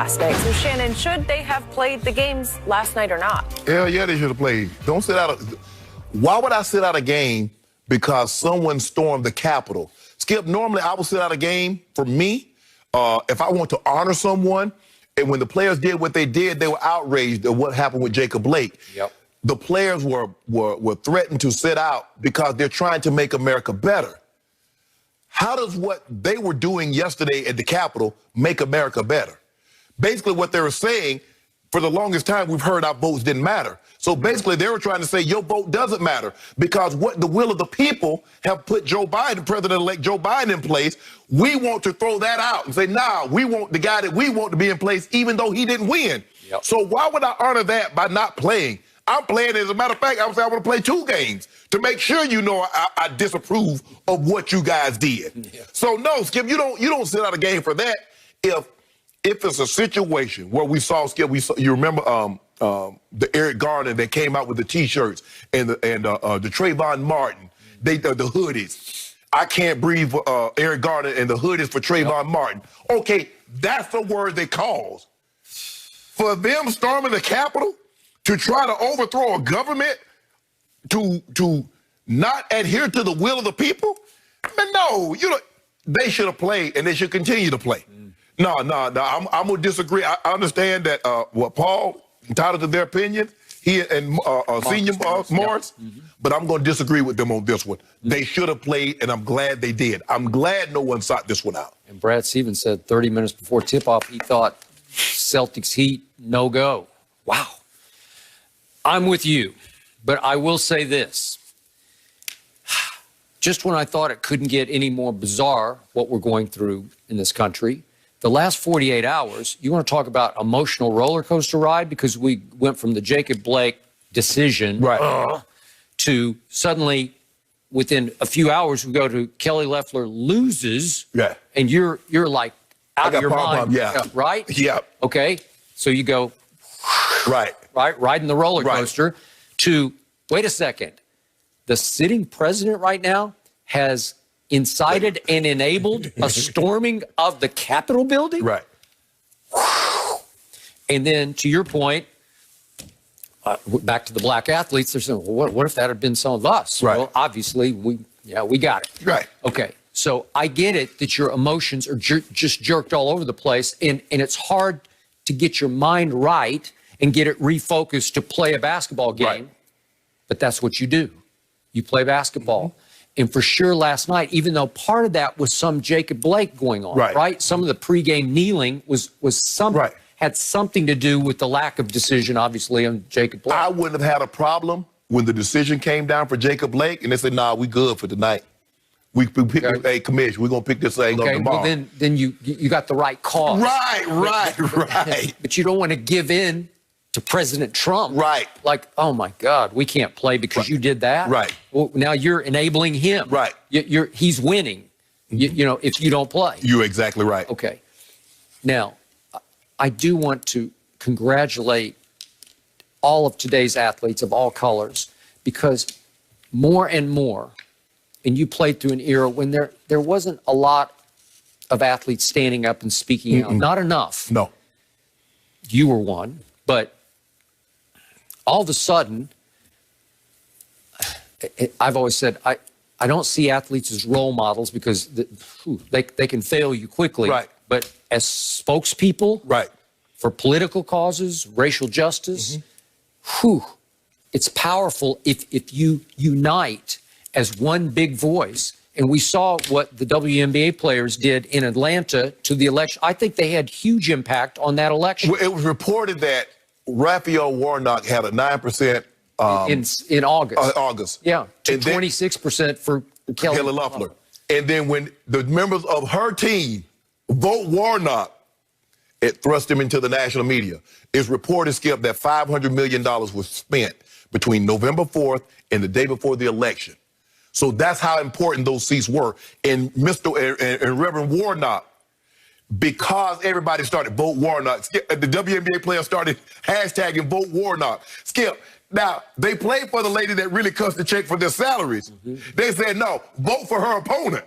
last night. So, Shannon, should they have played the games last night or not? Hell yeah, they should have played. Don't sit out. Why would I sit out a game because someone stormed the Capitol? Skip, normally I would sit out a game for me if I want to honor someone. And when the players did what they did, they were outraged at what happened with Jacob Blake. Yep. The players were threatened to sit out because they're trying to make America better. How does what they were doing yesterday at the Capitol make America better? Basically, what they were saying, for the longest time, we've heard our votes didn't matter. So basically, they were trying to say your vote doesn't matter because what the will of the people have put Joe Biden, President-elect Joe Biden, in place. We want to throw that out and say, nah, we want the guy that we want to be in place, even though he didn't win. Yep. So why would I honor that by not playing? I'm playing, as a matter of fact, I would say I want to play 2 games to make sure you know I disapprove of what you guys did. Yeah. So no, Skip, you don't sit out a game for that. If it's a situation where we saw, Skip, you remember the Eric Garner that came out with the T-shirts and the Trayvon Martin, the hoodies. I can't breathe for Eric Garner and the hoodies for Trayvon Martin. Okay, that's the word they caused. For them storming the Capitol to try to overthrow a government, to not adhere to the will of the people, man, no, they should have played and they should continue to play. No, I'm gonna disagree. I understand that what Paul entitled to their opinion, he and Senior Morris, but I'm gonna disagree with them on this one. They should have played, and I'm glad they did. I'm glad no one sought this one out. And Brad Stevens said 30 minutes before tip-off, he thought Celtics Heat, no go. Wow. I'm with you, but I will say this. Just when I thought it couldn't get any more bizarre, what we're going through in this country, the last 48 hours, you want to talk about emotional roller coaster ride? Because we went from the Jacob Blake decision to suddenly, within a few hours, we go to Kelly Loeffler loses, and you're like out of your mind, right? Yeah. Okay, so you go right, riding the roller coaster to wait a second. The sitting president right now has incited and enabled a storming of the Capitol building? Right. And then, to your point, back to the black athletes, they're saying, well, what if that had been some of us? Right. Well, obviously, we got it. Right. Okay, so I get it that your emotions are just jerked all over the place, and it's hard to get your mind right and get it refocused to play a basketball game. Right. But that's what you do. You play basketball. And for sure last night, even though part of that was some Jacob Blake going on, right? Some of the pregame kneeling had something to do with the lack of decision, obviously, on Jacob Blake. I wouldn't have had a problem when the decision came down for Jacob Blake and they said, nah, we good for tonight. We pick a commission. We're going to pick this thing up tomorrow. Well, then you got the right cause. Right. But you don't want to give in to President Trump. Right. Like, oh, my God, we can't play because you did that. Right. Well, now you're enabling him. Right. He's winning, you know, if you don't play. You're exactly right. Okay. Now, I do want to congratulate all of today's athletes of all colors, because more and more, and you played through an era when there wasn't a lot of athletes standing up and speaking out. Not enough. No. You were one, but all of a sudden, I've always said, I don't see athletes as role models because they can fail you quickly. Right. But as spokespeople for political causes, racial justice, it's powerful if you unite as one big voice. And we saw what the WNBA players did in Atlanta to the election. I think they had huge impact on that election. Well, it was reported that Raphael Warnock had a 9% in August. August. Yeah, to 26% for Kelly Loeffler. And then when the members of her team vote Warnock, it thrust him into the national media. It's reported, Skip, that $500 million was spent between November 4th and the day before the election. So that's how important those seats were. And Reverend Warnock, because everybody started vote Warnock, Skip, the WNBA players started hashtagging vote Warnock. Skip, now, they played for the lady that really cuts the check for their salaries. They said, no, vote for her opponent.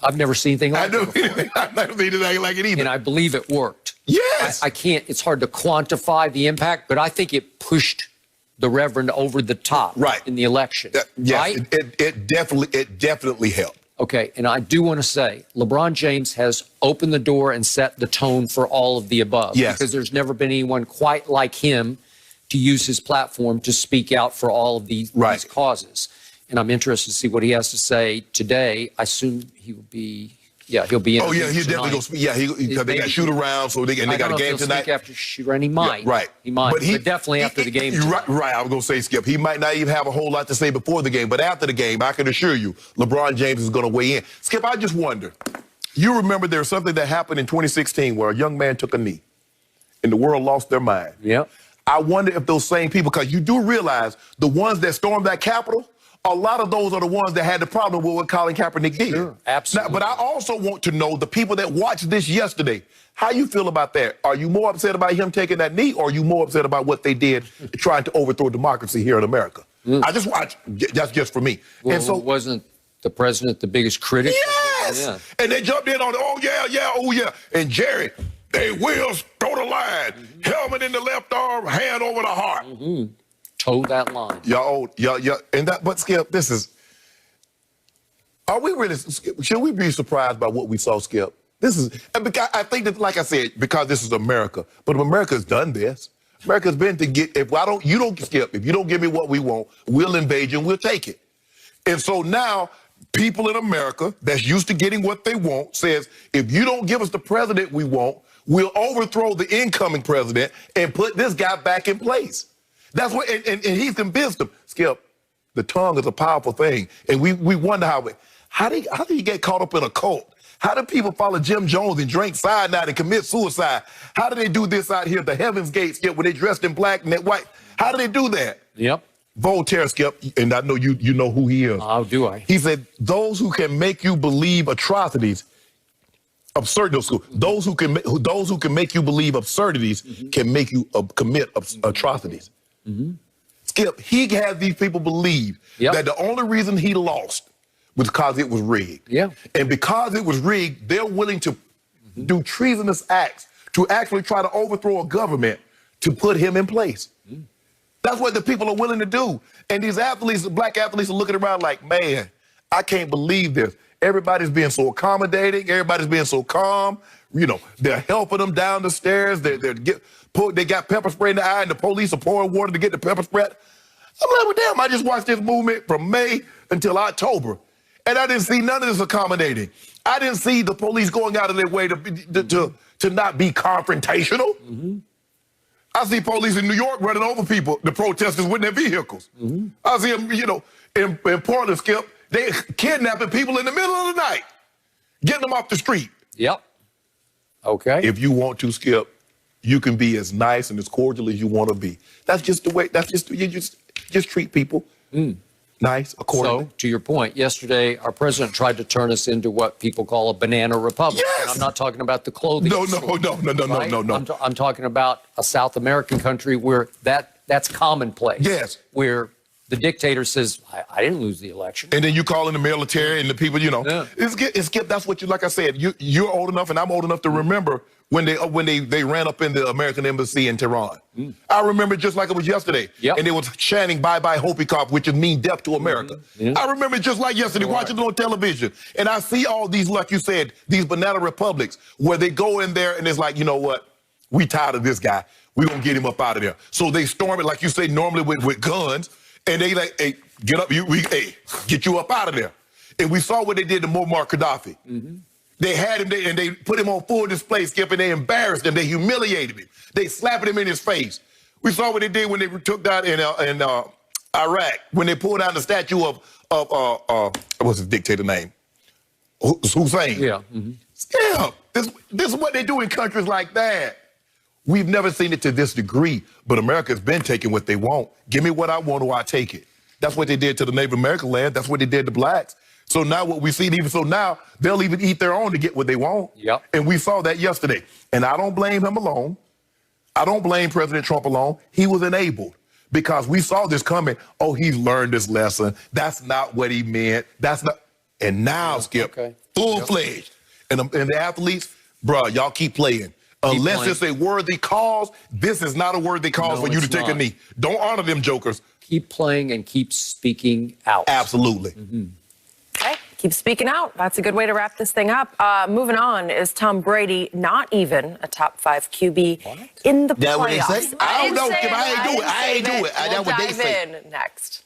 I've never seen anything like it before. I've never seen anything like it either. And I believe it worked. Yes. I can't, it's hard to quantify the impact, but I think it pushed the Reverend over the top in the election. Yes, right? it definitely helped. Okay, and I do want to say, LeBron James has opened the door and set the tone for all of the above. Yes. Because there's never been anyone quite like him to use his platform to speak out for all of these causes. And I'm interested to see what he has to say today. I assume he will be, he'll be in. Oh, yeah, he'll definitely go speak. Yeah, because they got shoot around, so they got a game tonight. Speak after shoot around, he might. Yeah, right. He might, but definitely after the game. Right, I was going to say, Skip, he might not even have a whole lot to say before the game, but after the game, I can assure you, LeBron James is going to weigh in. Skip, I just wonder, you remember there was something that happened in 2016 where a young man took a knee and the world lost their mind. Yeah. I wonder if those same people, because you do realize the ones that stormed that Capitol, a lot of those are the ones that had the problem with what Colin Kaepernick did. Sure, absolutely. Now, but I also want to know the people that watched this yesterday, how you feel about that? Are you more upset about him taking that knee, or are you more upset about what they did trying to overthrow democracy here in America? I just watched. That's just for me. Well, and so wasn't the president the biggest critic? Yes. Yeah. And they jumped in on it. Oh yeah. And Jerry, they will go the line. Helmet in the left arm, hand over the heart. Toe that line. And that, but Skip, this is, are we really, should we be surprised by what we saw, Skip? This is, and because I think that, like I said, because this is America, but America's done this. America's been to get, if you don't, Skip, if you don't give me what we want, we'll invade you and we'll take it. And so now, people in America that's used to getting what they want says, if you don't give us the president we want, we'll overthrow the incoming president and put this guy back in place. That's what, and he's convinced them. Skip, the tongue is a powerful thing. And we wonder how do you get caught up in a cult? How do people follow Jim Jones and drink cyanide and commit suicide? How do they do this out here at the Heaven's Gate, Skip, when they dressed in black and white? How do they do that? Yep. Voltaire, Skip, and I know you know who he is. How do I? He said, those who can make you believe atrocities, those who can make you believe absurdities can make you commit atrocities. Skip, he had these people believe that the only reason he lost was because it was rigged. Yeah. And because it was rigged, they're willing to do treasonous acts to actually try to overthrow a government to put him in place. That's what the people are willing to do. And these athletes, black athletes, are looking around like, man, I can't believe this. Everybody's being so accommodating. Everybody's being so calm. You know, they're helping them down the stairs. They got pepper spray in the eye, and the police are pouring water to get the pepper spray. I'm like, well, damn, I just watched this movement from May until October, and I didn't see none of this accommodating. I didn't see the police going out of their way to not be confrontational. I see police in New York running over people, the protesters with their vehicles. I see them, in Portland, Skip, they kidnapping people in the middle of the night, getting them off the street. Yep. Okay. If you want to, Skip, you can be as nice and as cordial as you want to be. That's just the way, you just treat people nice, accordingly. So, to your point, yesterday, our president tried to turn us into what people call a banana republic. Yes! And I'm not talking about the clothing. No. I'm talking about a South American country where that's commonplace. Yes. Where the dictator says, I didn't lose the election. And then you call in the military and the people, It's that's what you, like I said, you're old enough and I'm old enough to remember when they ran up in the American embassy in Tehran. I remember just like it was yesterday. Yep. And they was chanting bye-bye Hopi Cop, which would mean death to America. I remember it just like yesterday, watching it on television. And I see all these, like you said, these banana republics where they go in there and it's like, you know what? We tired of this guy. We're going to get him up out of there. So they storm it, like you say, normally with guns. And they like, hey, get up, get you up out of there. And we saw what they did to Muammar Gaddafi. They had him, and they put him on full display, Skip, and they embarrassed him. They humiliated him. They slapped him in his face. We saw what they did when they took down in Iraq, when they pulled down the statue of what's his dictator name? Hussein. Yeah. Yeah. This is what they do in countries like that. We've never seen it to this degree, but America's been taking what they want. Give me what I want or I take it. That's what they did to the Native American land. That's what they did to blacks. So now what we see, now they'll even eat their own to get what they want. Yep. And we saw that yesterday. And I don't blame him alone. I don't blame President Trump alone. He was enabled because we saw this coming. Oh, he's learned this lesson. That's not what he meant. That's not. And now, Skip, full-fledged. And the athletes, bruh, y'all keep playing. Unless playing. it's a worthy cause, this is not a worthy cause for you to take a knee. Don't honor them jokers. Keep playing and keep speaking out. Absolutely. Okay, keep speaking out. That's a good way to wrap this thing up. Moving on, is Tom Brady not even a top 5 QB in the playoffs? That what they say? I don't know. I ain't do it. We'll That's what they say. dive in next.